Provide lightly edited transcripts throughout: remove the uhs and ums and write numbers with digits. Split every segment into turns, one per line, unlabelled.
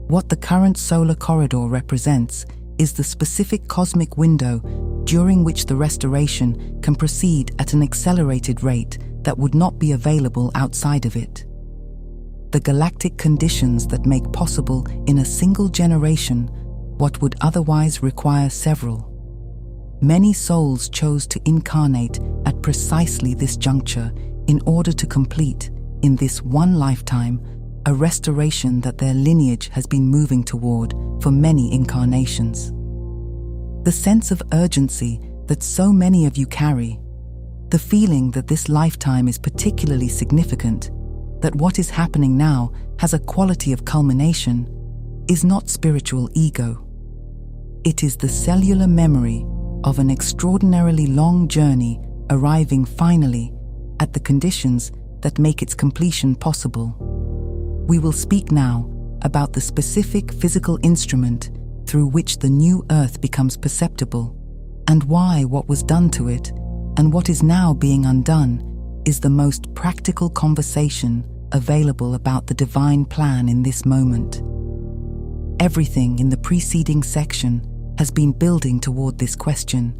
What the current solar corridor represents is the specific cosmic window during which the restoration can proceed at an accelerated rate that would not be available outside of it. The galactic conditions that make possible in a single generation what would otherwise require several. Many souls chose to incarnate at precisely this juncture in order to complete, in this one lifetime, a restoration that their lineage has been moving toward for many incarnations. The sense of urgency that so many of you carry, the feeling that this lifetime is particularly significant, that what is happening now has a quality of culmination, is not spiritual ego. It is the cellular memory of an extraordinarily long journey arriving finally at the conditions that make its completion possible. We will speak now about the specific physical instrument through which the new earth becomes perceptible, and why what was done to it and what is now being undone is the most practical conversation available about the divine plan in this moment. Everything in the preceding section has been building toward this question,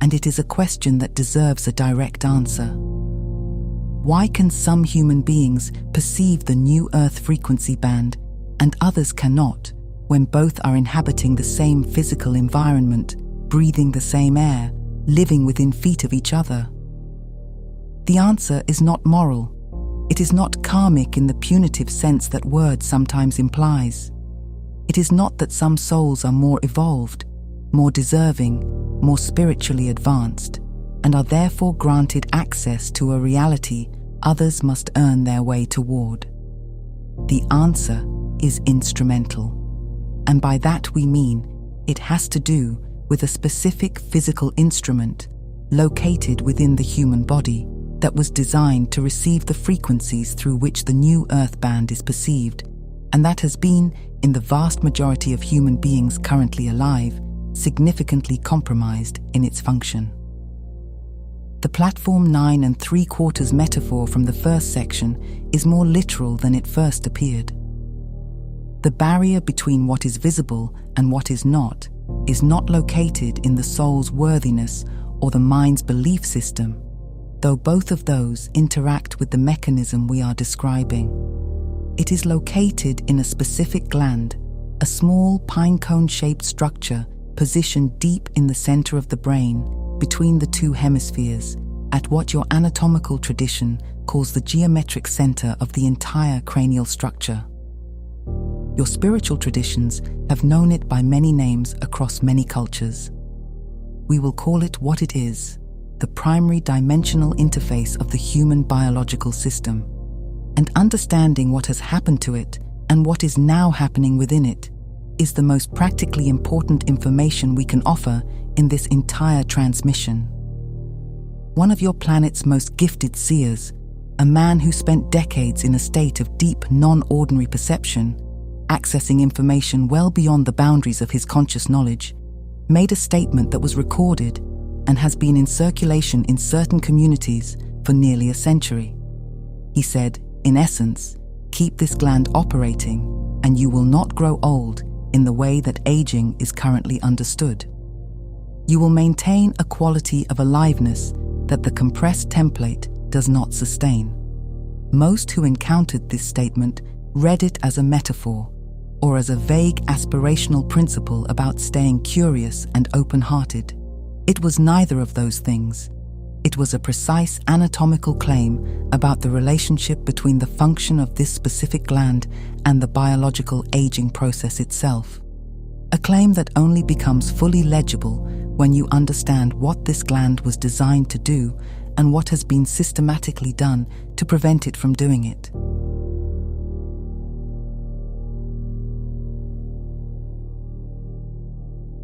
and it is a question that deserves a direct answer. Why can some human beings perceive the new Earth frequency band and others cannot, when both are inhabiting the same physical environment, breathing the same air, living within feet of each other? The answer is not moral. It is not karmic in the punitive sense that word sometimes implies. It is not that some souls are more evolved, more deserving, more spiritually advanced, and are therefore granted access to a reality others must earn their way toward. The answer is instrumental, and by that we mean it has to do with a specific physical instrument located within the human body that was designed to receive the frequencies through which the new Earth band is perceived, and that has been, in the vast majority of human beings currently alive, significantly compromised in its function. The platform 9 3/4 metaphor from the first section is more literal than it first appeared. The barrier between what is visible and what is not located in the soul's worthiness or the mind's belief system, though both of those interact with the mechanism we are describing. It is located in a specific gland, a small pine-cone-shaped structure positioned deep in the center of the brain, between the two hemispheres, at what your anatomical tradition calls the geometric center of the entire cranial structure. Your spiritual traditions have known it by many names across many cultures. We will call it what it is, the primary dimensional interface of the human biological system. And understanding what has happened to it and what is now happening within it is the most practically important information we can offer in this entire transmission. One of your planet's most gifted seers, a man who spent decades in a state of deep, non-ordinary perception, accessing information well beyond the boundaries of his conscious knowledge, made a statement that was recorded and has been in circulation in certain communities for nearly a century. He said, in essence, keep this gland operating and you will not grow old in the way that aging is currently understood. You will maintain a quality of aliveness that the compressed template does not sustain. Most who encountered this statement read it as a metaphor or as a vague aspirational principle about staying curious and open-hearted. It was neither of those things. It was a precise anatomical claim about the relationship between the function of this specific gland and the biological aging process itself. A claim that only becomes fully legible when you understand what this gland was designed to do and what has been systematically done to prevent it from doing it.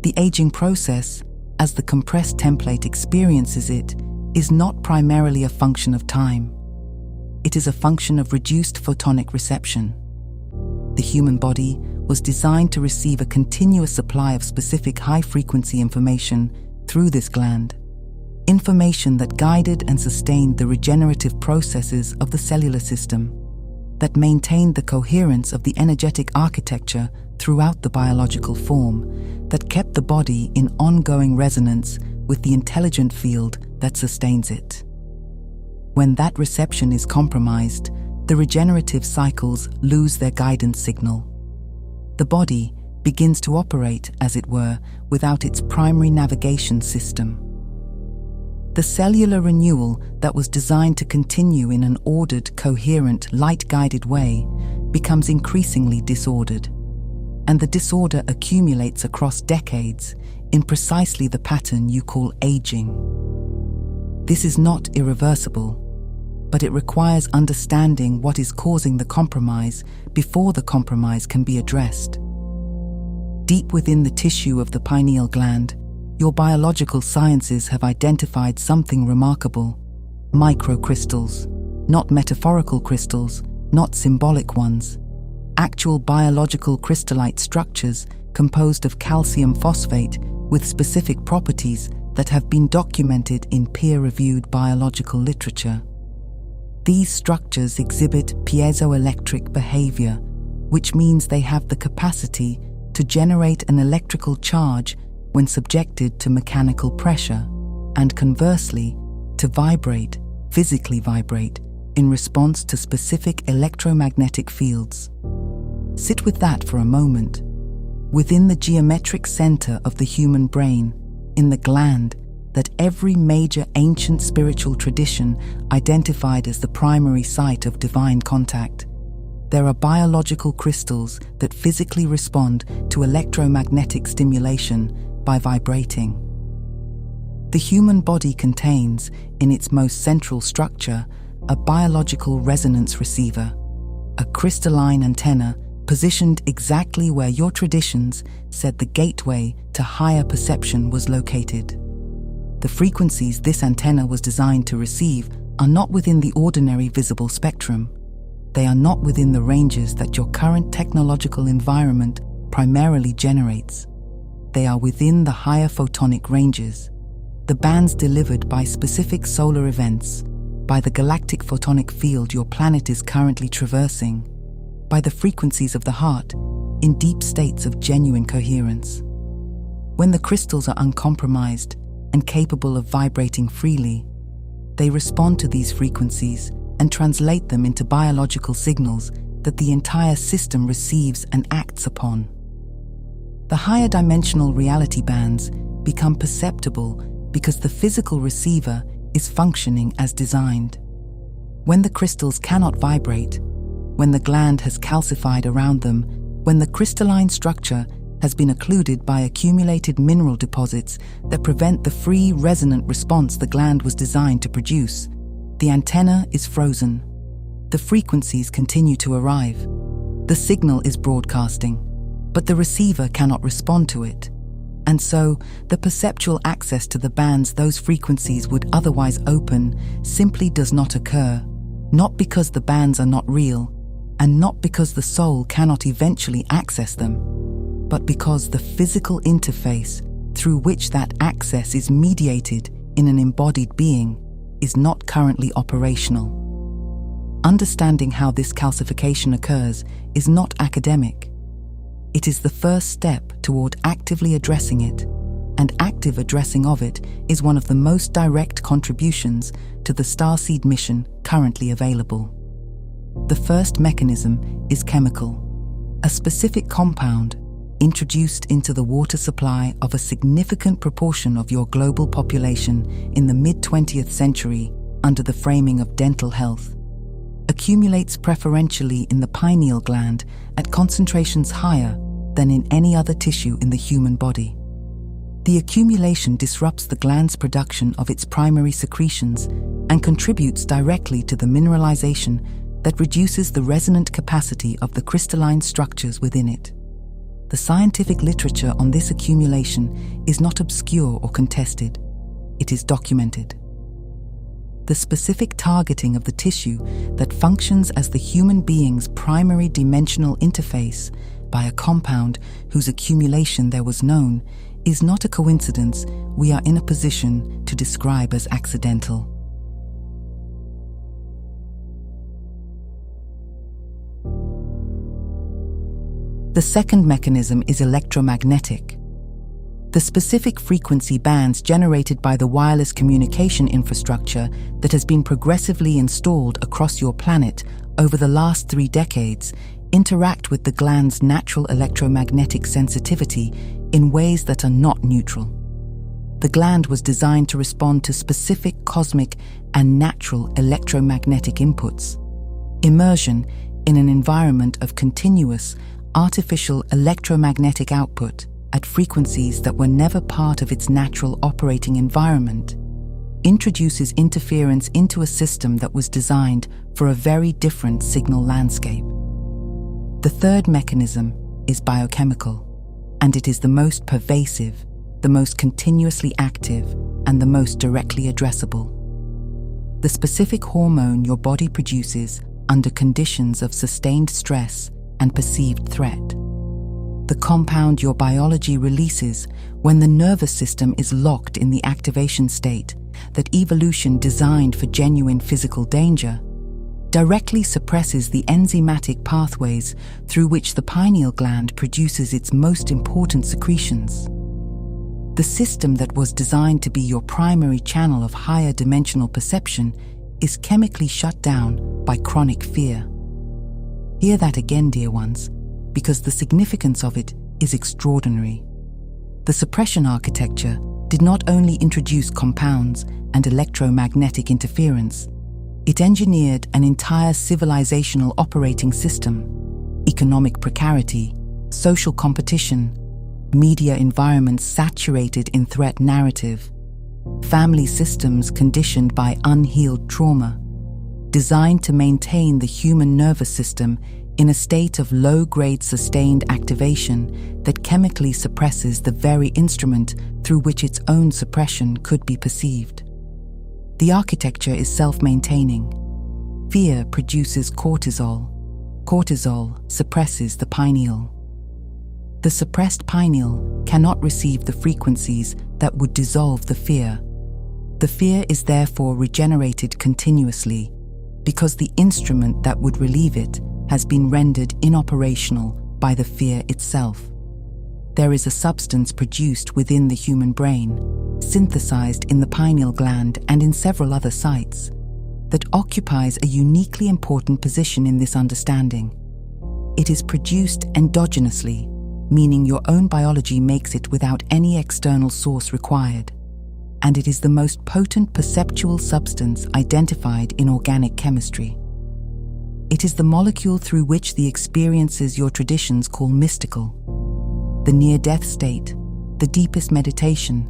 The aging process, as the compressed template experiences it, is not primarily a function of time. It is a function of reduced photonic reception. The human body was designed to receive a continuous supply of specific high-frequency information through this gland, information that guided and sustained the regenerative processes of the cellular system, that maintained the coherence of the energetic architecture throughout the biological form that kept the body in ongoing resonance with the intelligent field that sustains it. When that reception is compromised, the regenerative cycles lose their guidance signal. The body begins to operate, as it were, without its primary navigation system. The cellular renewal that was designed to continue in an ordered, coherent, light-guided way becomes increasingly disordered, and the disorder accumulates across decades in precisely the pattern you call aging. This is not irreversible, but it requires understanding what is causing the compromise before the compromise can be addressed. Deep within the tissue of the pineal gland, your biological sciences have identified something remarkable: microcrystals, not metaphorical crystals, not symbolic ones. Actual biological crystallite structures composed of calcium phosphate with specific properties that have been documented in peer-reviewed biological literature. These structures exhibit piezoelectric behavior, which means they have the capacity to generate an electrical charge when subjected to mechanical pressure, and conversely, to vibrate, physically vibrate, in response to specific electromagnetic fields. Sit with that for a moment. Within the geometric center of the human brain, in the gland that every major ancient spiritual tradition identified as the primary site of divine contact, there are biological crystals that physically respond to electromagnetic stimulation by vibrating. The human body contains, in its most central structure, a biological resonance receiver, a crystalline antenna positioned exactly where your traditions said the gateway to higher perception was located. The frequencies this antenna was designed to receive are not within the ordinary visible spectrum. They are not within the ranges that your current technological environment primarily generates. They are within the higher photonic ranges, the bands delivered by specific solar events, by the galactic photonic field your planet is currently traversing, by the frequencies of the heart in deep states of genuine coherence. When the crystals are uncompromised and capable of vibrating freely, they respond to these frequencies and translate them into biological signals that the entire system receives and acts upon. The higher dimensional reality bands become perceptible because the physical receiver is functioning as designed. When the crystals cannot vibrate, when the gland has calcified around them, when the crystalline structure has been occluded by accumulated mineral deposits that prevent the free resonant response the gland was designed to produce, the antenna is frozen. The frequencies continue to arrive. The signal is broadcasting, but the receiver cannot respond to it. And so, the perceptual access to the bands those frequencies would otherwise open simply does not occur, not because the bands are not real, and not because the soul cannot eventually access them, but because the physical interface through which that access is mediated in an embodied being is not currently operational. Understanding how this calcification occurs is not academic. It is the first step toward actively addressing it, and active addressing of it is one of the most direct contributions to the Starseed mission currently available. The first mechanism is chemical. A specific compound introduced into the water supply of a significant proportion of your global population in the mid-20th century under the framing of dental health, accumulates preferentially in the pineal gland at concentrations higher than in any other tissue in the human body. The accumulation disrupts the gland's production of its primary secretions and contributes directly to the mineralization that reduces the resonant capacity of the crystalline structures within it. The scientific literature on this accumulation is not obscure or contested. It is documented. The specific targeting of the tissue that functions as the human being's primary dimensional interface by a compound whose accumulation there was known is not a coincidence we are in a position to describe as accidental. The second mechanism is electromagnetic. The specific frequency bands generated by the wireless communication infrastructure that has been progressively installed across your planet over the last 3 decades interact with the gland's natural electromagnetic sensitivity in ways that are not neutral. The gland was designed to respond to specific cosmic and natural electromagnetic inputs. Immersion in an environment of continuous, artificial electromagnetic output at frequencies that were never part of its natural operating environment introduces interference into a system that was designed for a very different signal landscape. The third mechanism is biochemical, and it is the most pervasive, the most continuously active, and the most directly addressable. The specific hormone your body produces under conditions of sustained stress and perceived threat. The compound your biology releases when the nervous system is locked in the activation state that evolution designed for genuine physical danger, directly suppresses the enzymatic pathways through which the pineal gland produces its most important secretions. The system that was designed to be your primary channel of higher dimensional perception is chemically shut down by chronic fear. Hear that again, dear ones, because the significance of it is extraordinary. The suppression architecture did not only introduce compounds and electromagnetic interference, it engineered an entire civilizational operating system, economic precarity, social competition, media environments saturated in threat narrative, family systems conditioned by unhealed trauma, designed to maintain the human nervous system in a state of low-grade sustained activation that chemically suppresses the very instrument through which its own suppression could be perceived. The architecture is self-maintaining. Fear produces cortisol. Cortisol suppresses the pineal. The suppressed pineal cannot receive the frequencies that would dissolve the fear. The fear is therefore regenerated continuously because the instrument that would relieve it has been rendered inoperational by the fear itself. There is a substance produced within the human brain, synthesized in the pineal gland and in several other sites, that occupies a uniquely important position in this understanding. It is produced endogenously, meaning your own biology makes it without any external source required, and it is the most potent perceptual substance identified in organic chemistry. It is the molecule through which the experiences your traditions call mystical, the near-death state, the deepest meditation,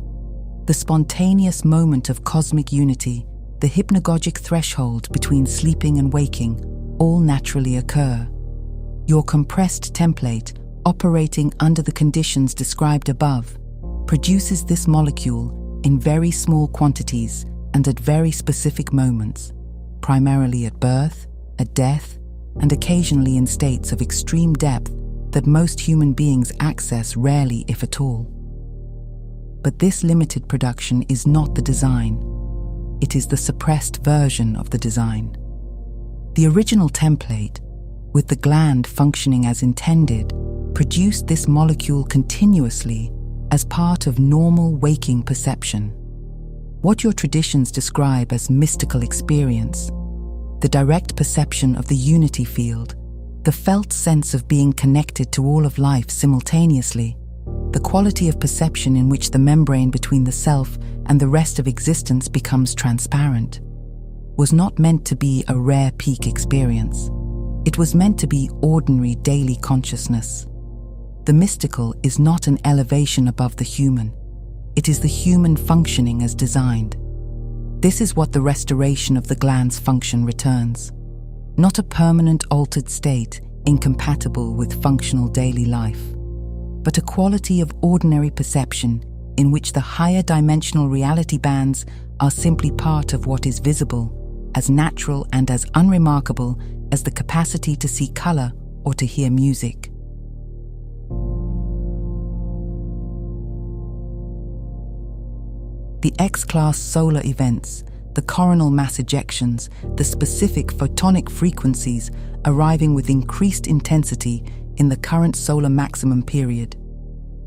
the spontaneous moment of cosmic unity, the hypnagogic threshold between sleeping and waking, all naturally occur. Your compressed template, operating under the conditions described above, produces this molecule in very small quantities and at very specific moments, primarily at birth, at death, and occasionally in states of extreme depth that most human beings access rarely, if at all. But this limited production is not the design. It is the suppressed version of the design. The original template, with the gland functioning as intended, produced this molecule continuously as part of normal waking perception. What your traditions describe as mystical experience, the direct perception of the unity field, the felt sense of being connected to all of life simultaneously, the quality of perception in which the membrane between the self and the rest of existence becomes transparent, was not meant to be a rare peak experience. It was meant to be ordinary daily consciousness. The mystical is not an elevation above the human. It is the human functioning as designed. This is what the restoration of the gland's function returns. Not a permanent altered state incompatible with functional daily life, but a quality of ordinary perception in which the higher dimensional reality bands are simply part of what is visible, as natural and as unremarkable as the capacity to see color or to hear music. The X-class solar events, the coronal mass ejections, the specific photonic frequencies arriving with increased intensity in the current solar maximum period.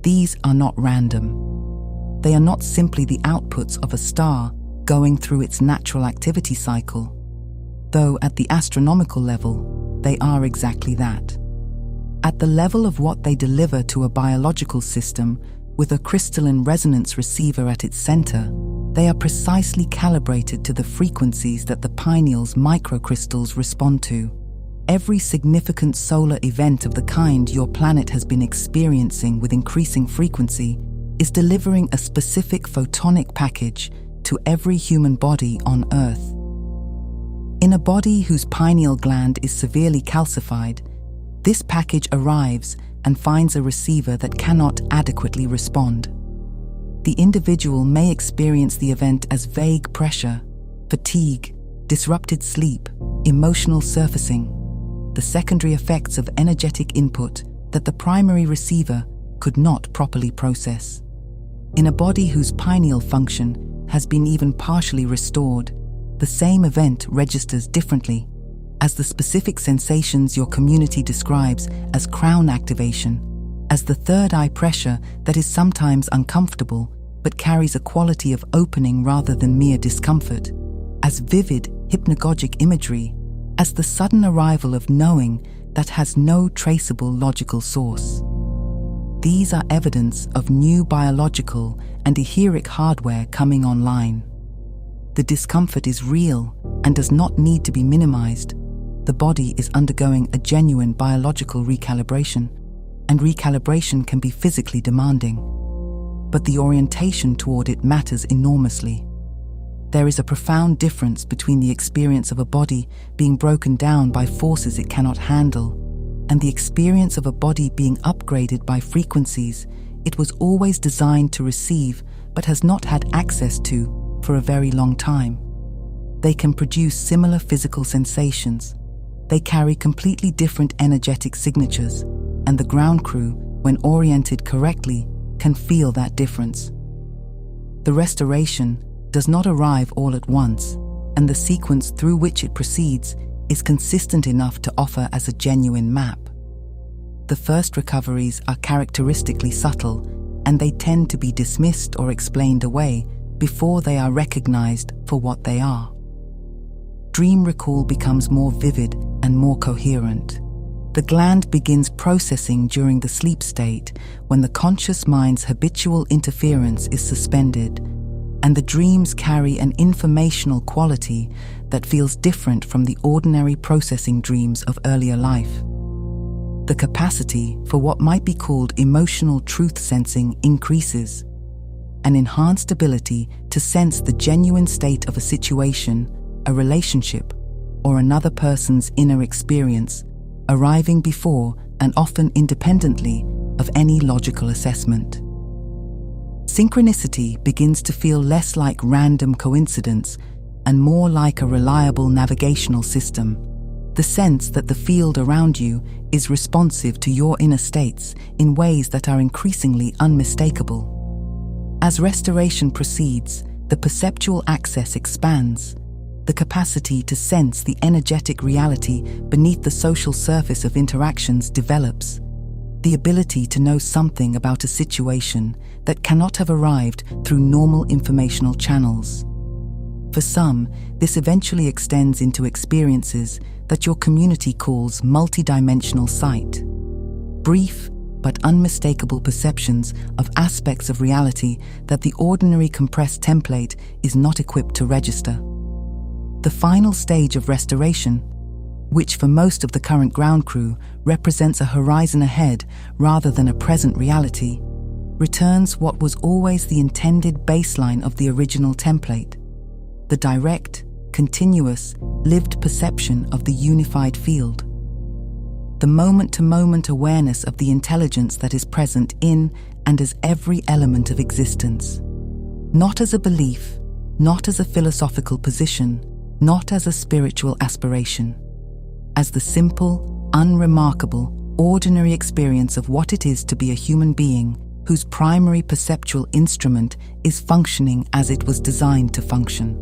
These are not random. They are not simply the outputs of a star going through its natural activity cycle, though at the astronomical level, they are exactly that. At the level of what they deliver to a biological system, with a crystalline resonance receiver at its center, they are precisely calibrated to the frequencies that the pineal's microcrystals respond to. Every significant solar event of the kind your planet has been experiencing with increasing frequency is delivering a specific photonic package to every human body on Earth. In a body whose pineal gland is severely calcified, this package arrives and finds a receiver that cannot adequately respond. The individual may experience the event as vague pressure, fatigue, disrupted sleep, emotional surfacing, the secondary effects of energetic input that the primary receiver could not properly process. In a body whose pineal function has been even partially restored, the same event registers differently, as the specific sensations your community describes as crown activation, as the third eye pressure that is sometimes uncomfortable but carries a quality of opening rather than mere discomfort, as vivid hypnagogic imagery, as the sudden arrival of knowing that has no traceable logical source. These are evidence of new biological and etheric hardware coming online. The discomfort is real and does not need to be minimized. The body is undergoing a genuine biological recalibration, and recalibration can be physically demanding. But the orientation toward it matters enormously. There is a profound difference between the experience of a body being broken down by forces it cannot handle and the experience of a body being upgraded by frequencies it was always designed to receive but has not had access to for a very long time. They can produce similar physical sensations. They carry completely different energetic signatures, and the ground crew, when oriented correctly, can feel that difference. The restoration does not arrive all at once, and the sequence through which it proceeds is consistent enough to offer as a genuine map. The first recoveries are characteristically subtle, and they tend to be dismissed or explained away before they are recognized for what they are. Dream recall becomes more vivid and more coherent. The gland begins processing during the sleep state when the conscious mind's habitual interference is suspended, and the dreams carry an informational quality that feels different from the ordinary processing dreams of earlier life. The capacity for what might be called emotional truth sensing increases. An enhanced ability to sense the genuine state of a situation, a relationship, or another person's inner experience, arriving before and often independently of any logical assessment. Synchronicity begins to feel less like random coincidence and more like a reliable navigational system. The sense that the field around you is responsive to your inner states in ways that are increasingly unmistakable. As restoration proceeds, the perceptual access expands. The capacity to sense the energetic reality beneath the social surface of interactions develops. The ability to know something about a situation that cannot have arrived through normal informational channels. For some, this eventually extends into experiences that your community calls multidimensional sight. Brief but unmistakable perceptions of aspects of reality that the ordinary compressed template is not equipped to register. The final stage of restoration, which for most of the current ground crew represents a horizon ahead rather than a present reality, returns what was always the intended baseline of the original template: the direct, continuous, lived perception of the unified field. The moment-to-moment awareness of the intelligence that is present in and as every element of existence. Not as a belief, not as a philosophical position, not as a spiritual aspiration. As the simple, unremarkable, ordinary experience of what it is to be a human being whose primary perceptual instrument is functioning as it was designed to function.